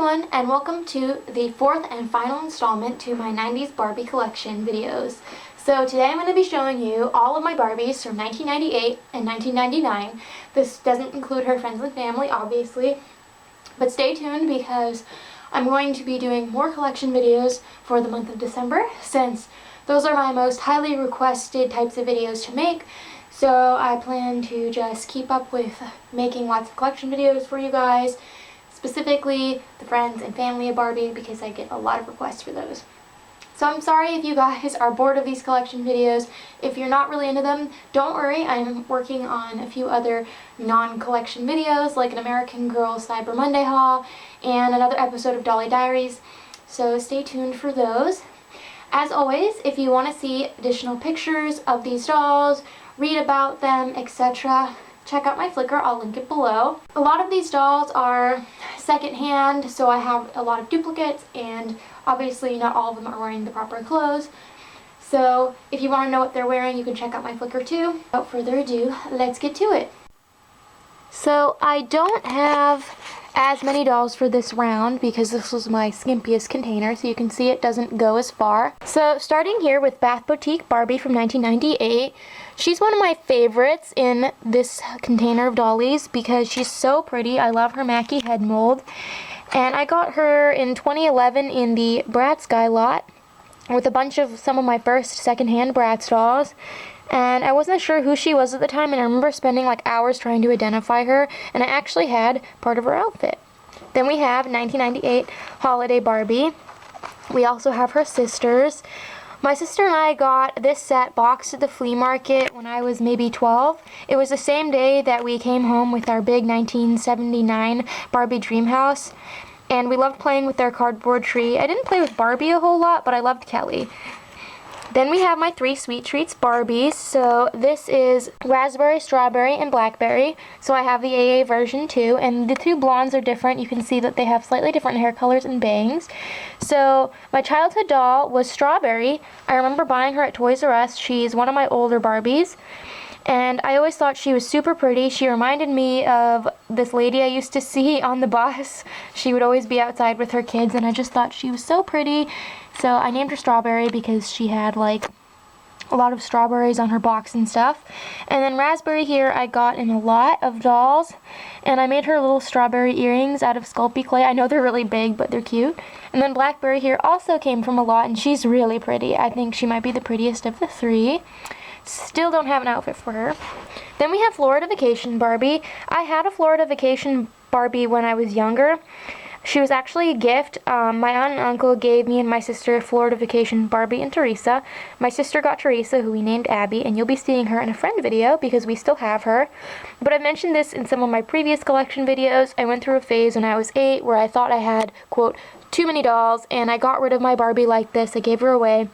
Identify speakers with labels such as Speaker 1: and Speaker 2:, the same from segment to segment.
Speaker 1: everyone, and welcome to the fourth and final installment to my 90s Barbie collection videos. So today I'm going to be showing you all of my Barbies from 1998 and 1999. This doesn't include her friends and family, obviously, but stay tuned because I'm going to be doing more collection videos for the month of December, since those are my most highly requested types of videos to make. So I plan to just keep up with making lots of collection videos for you guys, specifically the friends and family of Barbie, because I get a lot of requests for those. So I'm sorry if you guys are bored of these collection videos. If you're not really into them, don't worry. I'm working on a few other non-collection videos, like an American Girl Cyber Monday haul and another episode of Dolly Diaries. So stay tuned for those. As always, if you want to see additional pictures of these dolls, read about them, etc., check out my Flickr. I'll link it below. A lot of these dolls are secondhand, so I have a lot of duplicates, and obviously not all of them are wearing the proper clothes. So if you want to know what they're wearing, you can check out my Flickr too. Without further ado, let's get to it. So I don't have as many dolls for this round because this was my skimpiest container, so you can see it doesn't go as far. So starting here with Bath Boutique Barbie from 1998. She's one of my favorites in this container of dollies because she's so pretty. I love her Mackie head mold. And I got her in 2011 in the Bratz Guy lot with a bunch of some of my first secondhand Bratz dolls. And I wasn't sure who she was at the time, and I remember spending like hours trying to identify her, and I actually had part of her outfit. Then we have 1998 Holiday Barbie. We also have her sisters. My sister and I got this set boxed at the flea market when I was maybe 12. It was the same day that we came home with our big 1979 Barbie dream house, and we loved playing with their cardboard tree. I didn't play with Barbie a whole lot, but I loved Kelly. Then we have my 3 Sweet Treats Barbies. So this is raspberry, strawberry, and blackberry. So I have the AA version too, and the two blondes are different. You can see that they have slightly different hair colors and bangs. So my childhood doll was Strawberry. I remember buying her at Toys R Us. She's one of my older Barbies, and I always thought she was super pretty. She reminded me of this lady I used to see on the bus. She would always be outside with her kids, and I just thought she was so pretty. So I named her Strawberry because she had like a lot of strawberries on her box and stuff. And then Raspberry here I got in a lot of dolls, and I made her little strawberry earrings out of Sculpey clay. I know they're really big, but they're cute. And then Blackberry here also came from a lot, and she's really pretty. I think she might be the prettiest of the three. Still don't have an outfit for her. Then we have Florida Vacation Barbie. I had a Florida Vacation Barbie when I was younger. She was actually a gift. My aunt and uncle gave me and my sister Florida Vacation Barbie and Teresa. My sister got Teresa, who we named Abby, and you'll be seeing her in a friend video because we still have her. But I mentioned this in some of my previous collection videos. I went through a phase when I was 8 where I thought I had, quote, too many dolls, and I got rid of my Barbie like this. I gave her away,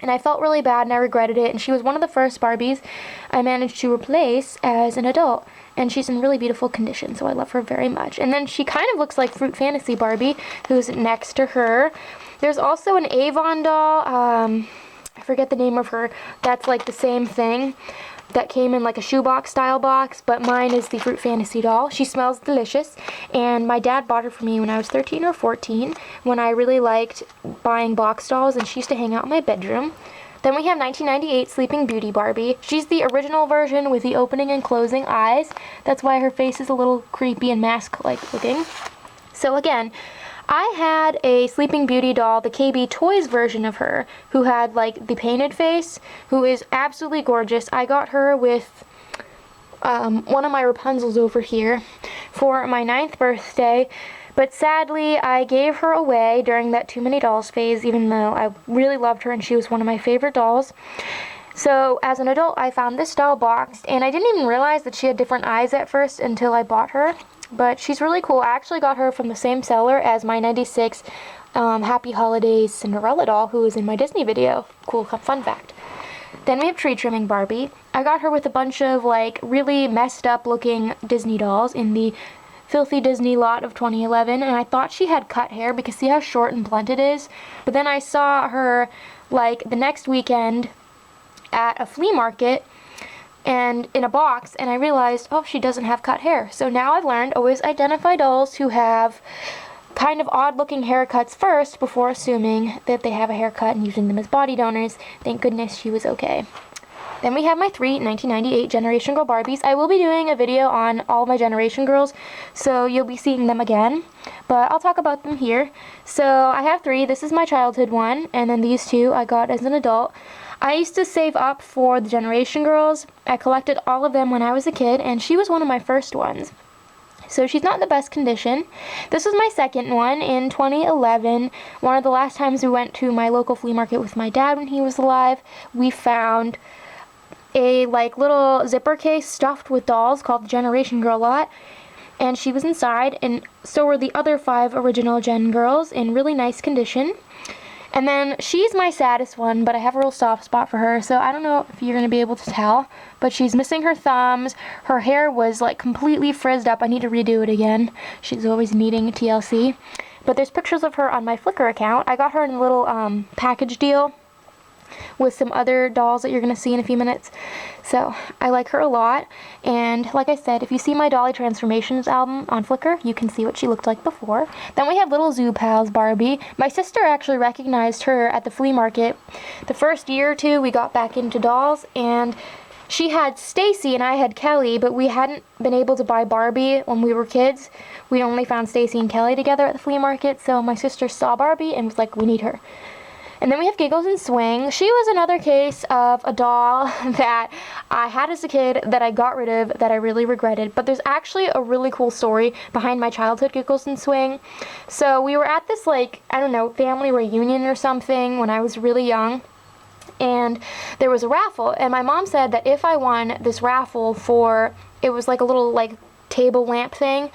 Speaker 1: and I felt really bad and I regretted it, and she was one of the first Barbies I managed to replace as an adult. And she's in really beautiful condition, so I love her very much. And then she kind of looks like Fruit Fantasy Barbie, who's next to her. There's also an Avon doll, I forget the name of her, that's like the same thing, that came in like a shoebox style box, but mine is the Fruit Fantasy doll. She smells delicious, and my dad bought her for me when I was 13 or 14, when I really liked buying box dolls, and she used to hang out in my bedroom. Then we have 1998 Sleeping Beauty Barbie. She's the original version with the opening and closing eyes. That's why her face is a little creepy and mask-like looking. So again, I had a Sleeping Beauty doll, the KB Toys version of her, who had like the painted face, who is absolutely gorgeous. I got her with one of my Rapunzels over here for my 9th birthday. But sadly, I gave her away during that Too Many Dolls phase, even though I really loved her and she was one of my favorite dolls. So as an adult, I found this doll boxed, and I didn't even realize that she had different eyes at first until I bought her. But she's really cool. I actually got her from the same seller as my 96 Happy Holidays Cinderella doll, who was in my Disney video. Cool fun fact. Then we have Tree Trimming Barbie. I got her with a bunch of like really messed up looking Disney dolls in the Filthy Disney lot of 2011, and I thought she had cut hair because see how short and blunt it is. But then I saw her like the next weekend at a flea market and in a box, and I realized, oh, she doesn't have cut hair. So now I've learned, always identify dolls who have kind of odd looking haircuts first before assuming that they have a haircut and using them as body donors. Thank goodness she was okay. Then we have my 3 1998 Generation Girl Barbies. I will be doing a video on all my Generation Girls, so you'll be seeing them again, but I'll talk about them here. So I have 3. This is my childhood one, and then these 2 I got as an adult. I used to save up for the Generation Girls. I collected all of them when I was a kid, and she was one of my first ones. So she's not in the best condition. This was my second one in 2011. One of the last times we went to my local flea market with my dad when he was alive, we found a little zipper case stuffed with dolls called the Generation Girl lot, and she was inside, and so were the other 5 original Gen Girls in really nice condition. And then she's my saddest one, but I have a real soft spot for her, so I don't know if you're going to be able to tell, but she's missing her thumbs. Her hair was completely frizzed up. I need to redo it again. She's always needing TLC. But there's pictures of her on my Flickr account. I got her in a little package deal with some other dolls that you're going to see in a few minutes. So I like her a lot, and like I said, if you see my Dolly Transformations album on Flickr, you can see what she looked like before. Then we have Little Zoo Pals Barbie. My sister actually recognized her at the flea market. The first year or 2 we got back into dolls, and she had Stacy and I had Kelly, but we hadn't been able to buy Barbie when we were kids. We only found Stacy and Kelly together at the flea market, so my sister saw Barbie and was like, we need her. And then we have Giggles and Swing. She was another case of a doll that I had as a kid that I got rid of that I really regretted. But there's actually a really cool story behind my childhood Giggles and Swing. So we were at this, I don't know, family reunion or something when I was really young. And there was a raffle. And my mom said that if I won this raffle for, it was a little table lamp thing.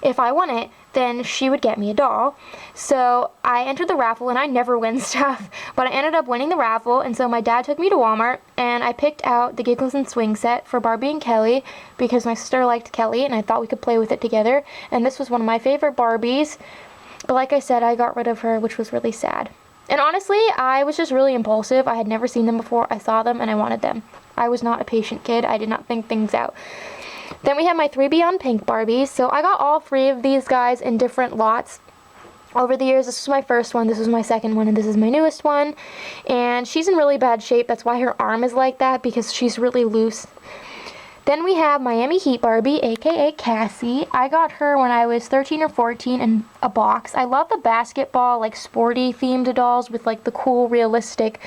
Speaker 1: If I won it, then she would get me a doll. So I entered the raffle, and I never win stuff, but I ended up winning the raffle, and so my dad took me to Walmart, and I picked out the Giggles and Swing set for Barbie and Kelly because my sister liked Kelly, and I thought we could play with it together, and this was one of my favorite Barbies, but like I said, I got rid of her, which was really sad. And honestly, I was just really impulsive. I had never seen them before. I saw them, and I wanted them. I was not a patient kid. I did not think things out. Then we have my 3 Beyond Pink Barbies. So I got all 3 of these guys in different lots over the years. This was my first one, this was my second one, and this is my newest one. And she's in really bad shape. That's why her arm is like that, because she's really loose. Then we have Miami Heat Barbie, aka Cassie. I got her when I was 13 or 14 in a box. I love the basketball, sporty themed dolls with the cool, realistic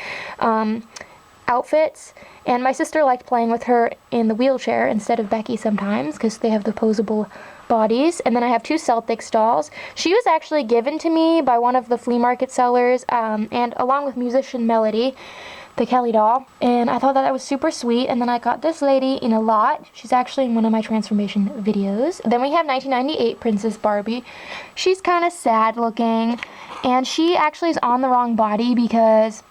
Speaker 1: outfits. And my sister liked playing with her in the wheelchair instead of Becky sometimes because they have the posable bodies. And then I have 2 Celtics dolls. She was actually given to me by one of the flea market sellers, and along with musician Melody, the Kelly doll. And I thought that was super sweet. And then I got this lady in a lot. She's actually in one of my transformation videos. Then we have 1998 Princess Barbie. She's kind of sad looking, and she actually is on the wrong body because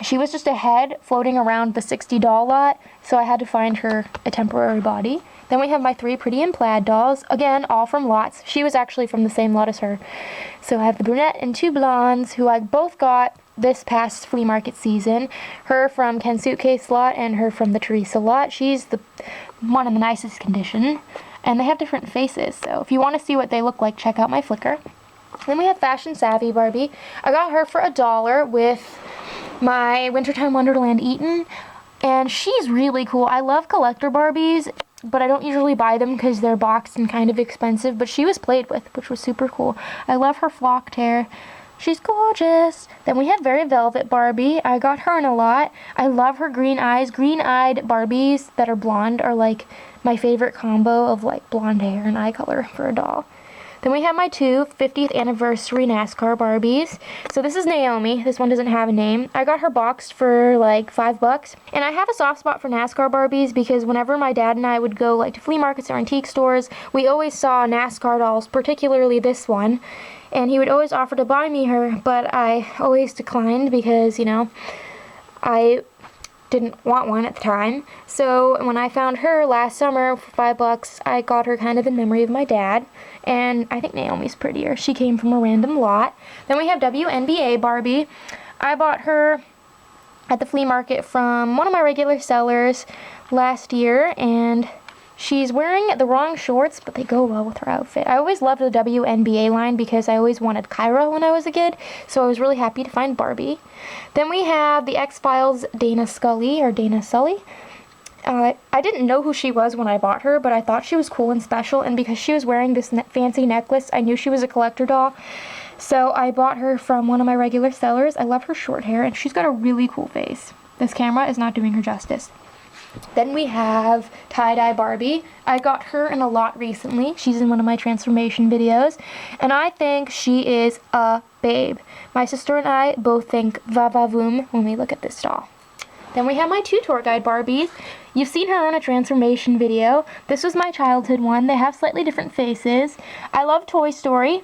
Speaker 1: she was just a head floating around the 60 doll lot, so I had to find her a temporary body. Then we have my 3 Pretty in Plaid dolls, again, all from lots. She was actually from the same lot as her. So I have the brunette and 2 blondes, who I both got this past flea market season. Her from Ken Suitcase lot and her from the Teresa lot. She's the one in the nicest condition, and they have different faces, so if you want to see what they look like, check out my Flickr. Then we have Fashion Savvy Barbie. I got her for $1 with my Wintertime Wonderland Eaton, and she's really cool. I love collector Barbies, but I don't usually buy them because they're boxed and kind of expensive, but she was played with, which was super cool. I love her flocked hair. She's gorgeous. Then we have Very Velvet Barbie. I got her in a lot. I love her green eyes. Green-eyed Barbies that are blonde are my favorite combo of blonde hair and eye color for a doll. Then we have my 2 50th anniversary NASCAR Barbies. So this is Naomi. This one doesn't have a name. I got her boxed for $5. And I have a soft spot for NASCAR Barbies because whenever my dad and I would go to flea markets or antique stores, we always saw NASCAR dolls, particularly this one. And he would always offer to buy me her, but I always declined because, I didn't want one at the time. So when I found her last summer for $5, I got her kind of in memory of my dad. And I think Naomi's prettier. She came from a random lot. Then we have WNBA Barbie. I bought her at the flea market from one of my regular sellers last year, and She's wearing the wrong shorts, but they go well with her outfit. I always loved the WNBA line because I always wanted Kyra when I was a kid, so I was really happy to find Barbie. Then we have the X-Files Dana Sully. I didn't know who she was when I bought her, but I thought she was cool and special, and because she was wearing this fancy necklace, I knew she was a collector doll. So I bought her from one of my regular sellers. I love her short hair, and she's got a really cool face. This camera is not doing her justice. Then we have Tie-Dye Barbie. I got her in a lot recently. She's in one of my transformation videos, and I think she is a babe. My sister and I both think va-va-voom when we look at this doll. Then we have my 2 tour guide Barbies. You've seen her in a transformation video. This was my childhood one. They have slightly different faces. I love Toy Story.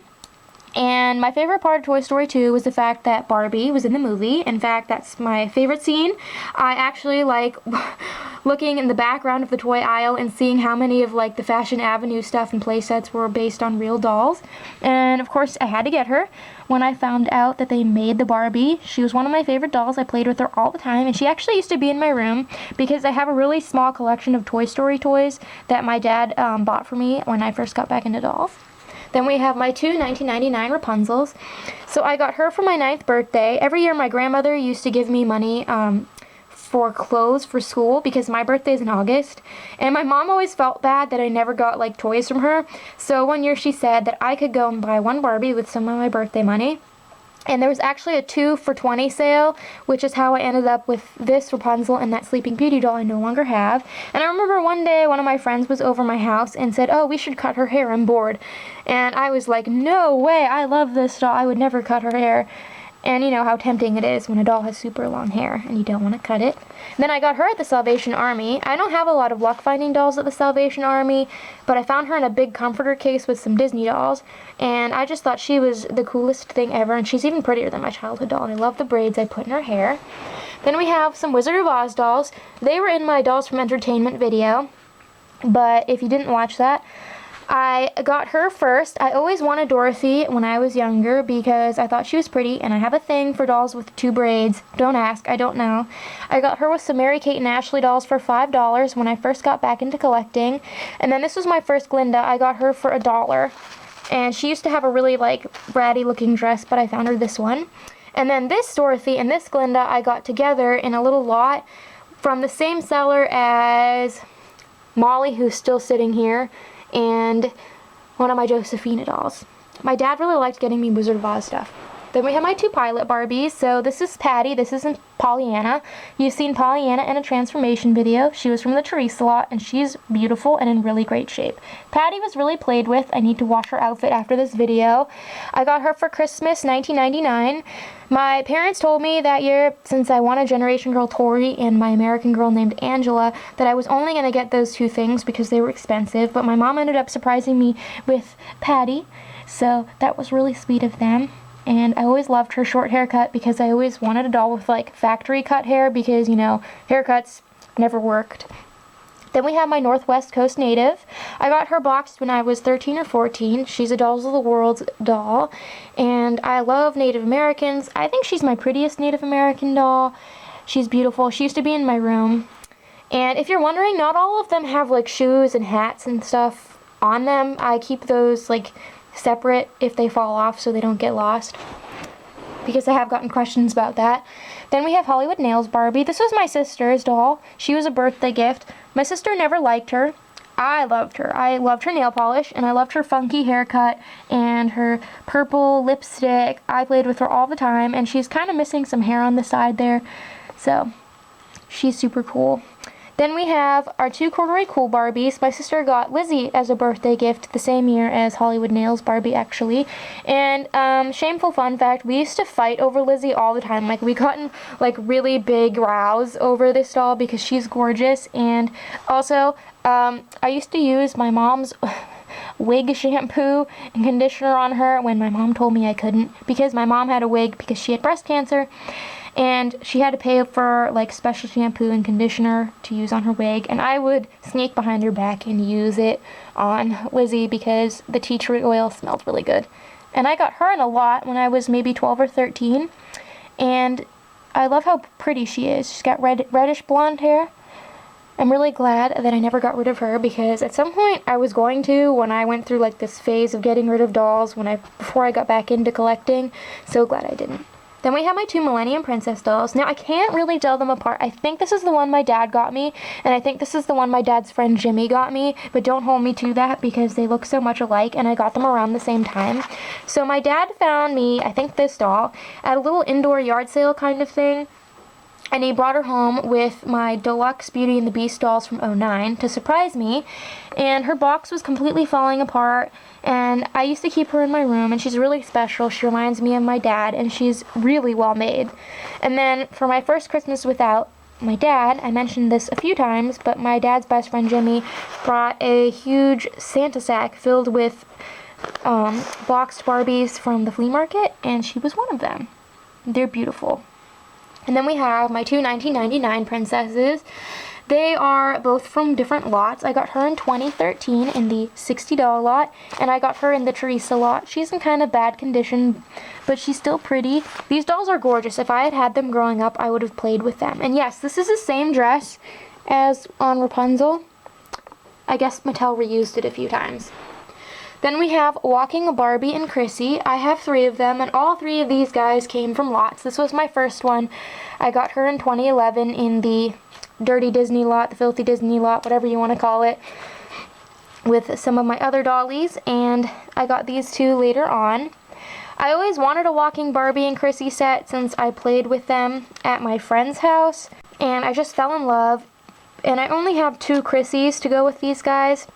Speaker 1: And my favorite part of Toy Story 2 was the fact that Barbie was in the movie. In fact, that's my favorite scene. I actually like looking in the background of the toy aisle and seeing how many of like the Fashion Avenue stuff and playsets were based on real dolls. And of course, I had to get her. When I found out that they made the Barbie, she was one of my favorite dolls. I played with her all the time, and she actually used to be in my room because I have a really small collection of Toy Story toys that my dad bought for me when I first got back into dolls. Then we have my 2 1999 Rapunzels. So I got her for my 9th birthday. Every year my grandmother used to give me money for clothes for school because my birthday is in August. And my mom always felt bad that I never got like toys from her. So one year she said that I could go and buy one Barbie with some of my birthday money. And there was actually a 2 for $20 sale, which is how I ended up with this Rapunzel and that Sleeping Beauty doll I no longer have. And I remember one day one of my friends was over my house and said, "Oh, we should cut her hair, I'm bored." And I was like, "No way, I love this doll, I would never cut her hair." And you know how tempting it is when a doll has super long hair and you don't want to cut it. Then I got her at the Salvation Army. I don't have a lot of luck finding dolls at the Salvation Army, but I found her in a big comforter case with some Disney dolls, and I just thought she was the coolest thing ever, and she's even prettier than my childhood doll, and I love the braids I put in her hair. Then we have some Wizard of Oz dolls. They were in my Dolls from Entertainment video, but if you didn't watch that, I got her first. I always wanted Dorothy when I was younger because I thought she was pretty, and I have a thing for dolls with 2 braids. Don't ask, I don't know. I got her with some Mary-Kate and Ashley dolls for $5 when I first got back into collecting. And then this was my first Glinda. I got her for $1. And she used to have a really like bratty looking dress, but I found her this one. And then this Dorothy and this Glinda I got together in a little lot from the same seller as Molly, who's still sitting here, and one of my Josephina dolls. My dad really liked getting me Wizard of Oz stuff. Then we have my 2 pilot Barbies. So this is Patty, this isn't Pollyanna. You've seen Pollyanna in a transformation video. She was from the Teresa lot, and she's beautiful and in really great shape. Patty was really played with. I need to wash her outfit after this video. I got her for Christmas 1999. My parents told me that year, since I wanted Generation Girl Tori and my American Girl named Angela, that I was only going to get those 2 things because they were expensive, but my mom ended up surprising me with Patty, so that was really sweet of them. And I always loved her short haircut because I always wanted a doll with like factory cut hair because, you know, haircuts never worked. Then we have my Northwest Coast native. I got her boxed when I was 13 or 14. She's a Dolls of the World doll, and I love Native Americans. I think she's my prettiest Native American doll. She's beautiful. She used to be in my room. And if you're wondering, not all of them have like shoes and hats and stuff on them. I keep those like separate if they fall off so they don't get lost, because I have gotten questions about that. Then we have Hollywood Nails Barbie. This was my sister's doll. She was a birthday gift. My sister never liked her. I loved her. I loved her nail polish, and I loved her funky haircut and her purple lipstick. I played with her all the time, and she's kind of missing some hair on the side there, so she's super cool. Then we have our 2 corduroy cool Barbies. My sister got Lizzy as a birthday gift the same year as Hollywood Nails Barbie, actually. And shameful fun fact, we used to fight over Lizzy all the time. Like, we got in like really big rows over this doll because she's gorgeous. And also, I used to use my mom's wig shampoo and conditioner on her when my mom told me I couldn't, because my mom had a wig because she had breast cancer. And she had to pay for like special shampoo and conditioner to use on her wig, and I would sneak behind her back and use it on Lizzy because the tea tree oil smelled really good. And I got her in a lot when I was maybe 12 or 13, and I love how pretty she is. She's got reddish blonde hair, I'm really glad that I never got rid of her, because at some point I was going to, when I went through like this phase of getting rid of dolls before I got back into collecting. So glad I didn't. Then we have my 2 Millennium Princess dolls. Now, I can't really tell them apart. I think this is the one my dad got me, and I think this is the one my dad's friend Jimmy got me, but don't hold me to that because they look so much alike, and I got them around the same time. So my dad found me, I think this doll, at a little indoor yard sale kind of thing, and he brought her home with my deluxe Beauty and the Beast dolls from '09 to surprise me, and her box was completely falling apart, and I used to keep her in my room, and she's really special. She reminds me of my dad, and she's really well made. And then for my first Christmas without my dad, I mentioned this a few times, but my dad's best friend Jimmy brought a huge Santa sack filled with boxed Barbies from the flea market, and she was one of them. They're beautiful. And then we have my 2 1999 princesses. They are both from different lots. I got her in 2013 in the $60 lot, and I got her in the Teresa lot. She's in kind of bad condition, but she's still pretty. These dolls are gorgeous. If I had had them growing up, I would have played with them. And yes, this is the same dress as on Rapunzel. I guess Mattel reused it a few times. Then we have Walking Barbie and Chrissy. I have 3 of them, and all 3 of these guys came from lots. This was my first one. I got her in 2011 in the Dirty Disney lot, the Filthy Disney lot, whatever you want to call it, with some of my other dollies, and I got these 2 later on. I always wanted a Walking Barbie and Chrissy set since I played with them at my friend's house, and I just fell in love, and I only have 2 Chrissies to go with these guys.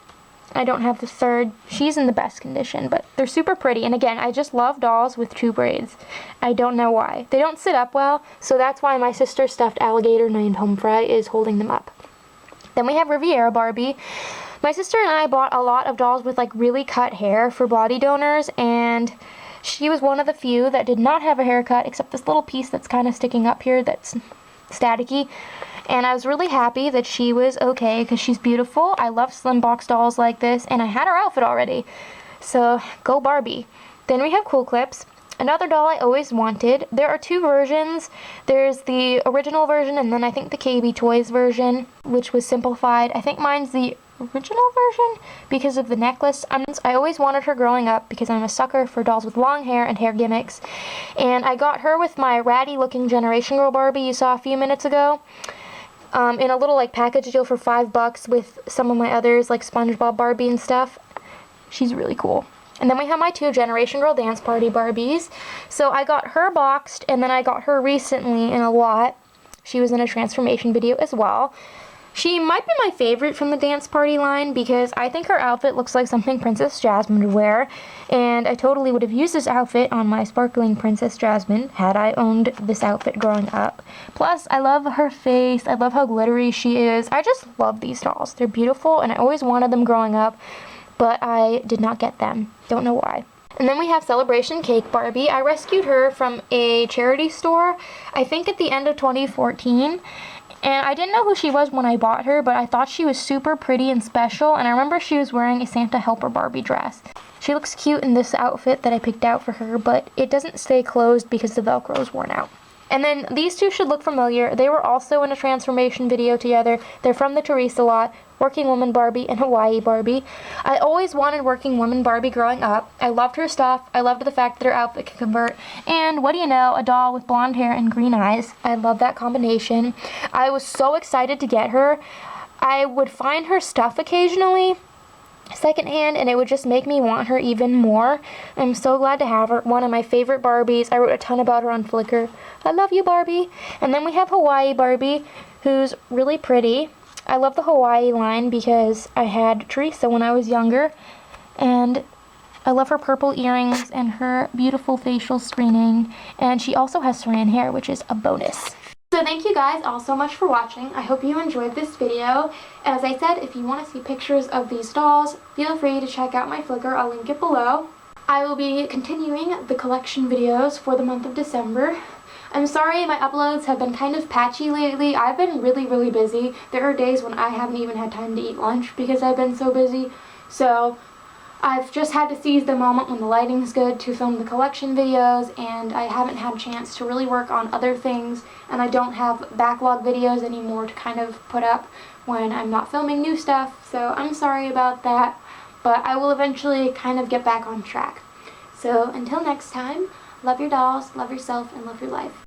Speaker 1: I don't have the third. She's in the best condition, but they're super pretty. And again, I just love dolls with 2 braids. I don't know why. They don't sit up well, so that's why my sister's stuffed alligator named Homefry is holding them up. Then we have Riviera Barbie. My sister and I bought a lot of dolls with like really cut hair for body donors, and she was one of the few that did not have a haircut, except this little piece that's kind of sticking up here that's staticky. And I was really happy that she was okay because she's beautiful. I love slim box dolls like this, and I had her outfit already. So, go Barbie. Then we have Cool Clips, another doll I always wanted. There are 2 versions. There's the original version, and then I think the KB Toys version, which was simplified. I think mine's the original version because of the necklace. I always wanted her growing up because I'm a sucker for dolls with long hair and hair gimmicks. And I got her with my ratty looking Generation Girl Barbie you saw a few minutes ago. In a little like package deal for $5 with some of my others like SpongeBob Barbie and stuff. She's really cool. And then we have my 2 Generation Girl Dance Party Barbies. So I got her boxed, and then I got her recently in a lot. She was in a transformation video as well. She might be my favorite from the Dance Party line because I think her outfit looks like something Princess Jasmine would wear, and I totally would have used this outfit on my sparkling Princess Jasmine had I owned this outfit growing up. Plus, I love her face. I love how glittery she is. I just love these dolls. They're beautiful, and I always wanted them growing up, but I did not get them. Don't know why. And then we have Celebration Cake Barbie. I rescued her from a charity store, I think at the end of 2014. And I didn't know who she was when I bought her, but I thought she was super pretty and special, and I remember she was wearing a Santa Helper Barbie dress. She looks cute in this outfit that I picked out for her, but it doesn't stay closed because the Velcro is worn out. And then these 2 should look familiar. They were also in a transformation video together. They're from the Teresa lot, Working Woman Barbie and Hawaii Barbie. I always wanted Working Woman Barbie growing up. I loved her stuff. I loved the fact that her outfit could convert. And what do you know, a doll with blonde hair and green eyes. I love that combination. I was so excited to get her. I would find her stuff occasionally secondhand, and it would just make me want her even more. I'm so glad to have her. One of my favorite Barbies. I wrote a ton about her on Flickr. I love you, Barbie. And then we have Hawaii Barbie, who's really pretty. I love the Hawaii line because I had Teresa when I was younger, and I love her purple earrings and her beautiful facial screening, and she also has saran hair, which is a bonus. So thank you guys all so much for watching. I hope you enjoyed this video. As I said, if you want to see pictures of these dolls, feel free to check out my Flickr. I'll link it below. I will be continuing the collection videos for the month of December. I'm sorry my uploads have been kind of patchy lately. I've been really busy. There are days when I haven't even had time to eat lunch because I've been so busy. So I've just had to seize the moment when the lighting's good to film the collection videos, and I haven't had a chance to really work on other things, and I don't have backlog videos anymore to kind of put up when I'm not filming new stuff, so I'm sorry about that, but I will eventually kind of get back on track. So until next time, love your dolls, love yourself, and love your life.